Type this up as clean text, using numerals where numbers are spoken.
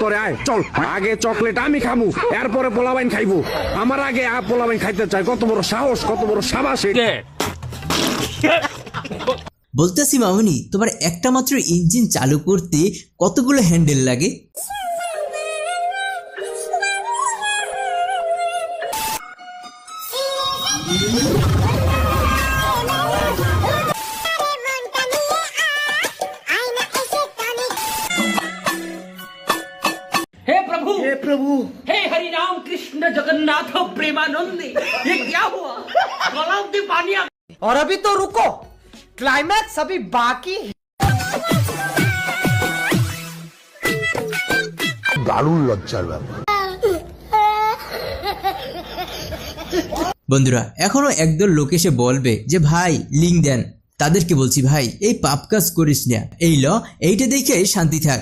করে আয় চল, আগে চকলেট আমি খামু, এরপরে পোলাবাইন খাইবো। আমার আগে পোলাবাইন খাইতে চাই, কত বড় সাহস, কত বড় সাবাস। বলতেছি মামুনি, তোমার একটা মাত্র ইঞ্জিন চালু করতে কতগুলো হ্যান্ডেল লাগে? हे प्रभु, हे हरि राम कृष्ण जगन्नाथ प्रेमानंद, ये क्या हुआ? गलाव से पानी आ। और अभी तो रुको, क्लाइमैक्स अभी बाकी है। দারুণ লজ্জার ব্যাপার। বন্ধুরা, এখনো একদল লোক এসে বলবে যে ভাই লিঙ্ক দেন। তাদেরকে বলছি ভাই এই পাপ কাজ করিস না, এই ল এইটা দেখে শান্তি থাক।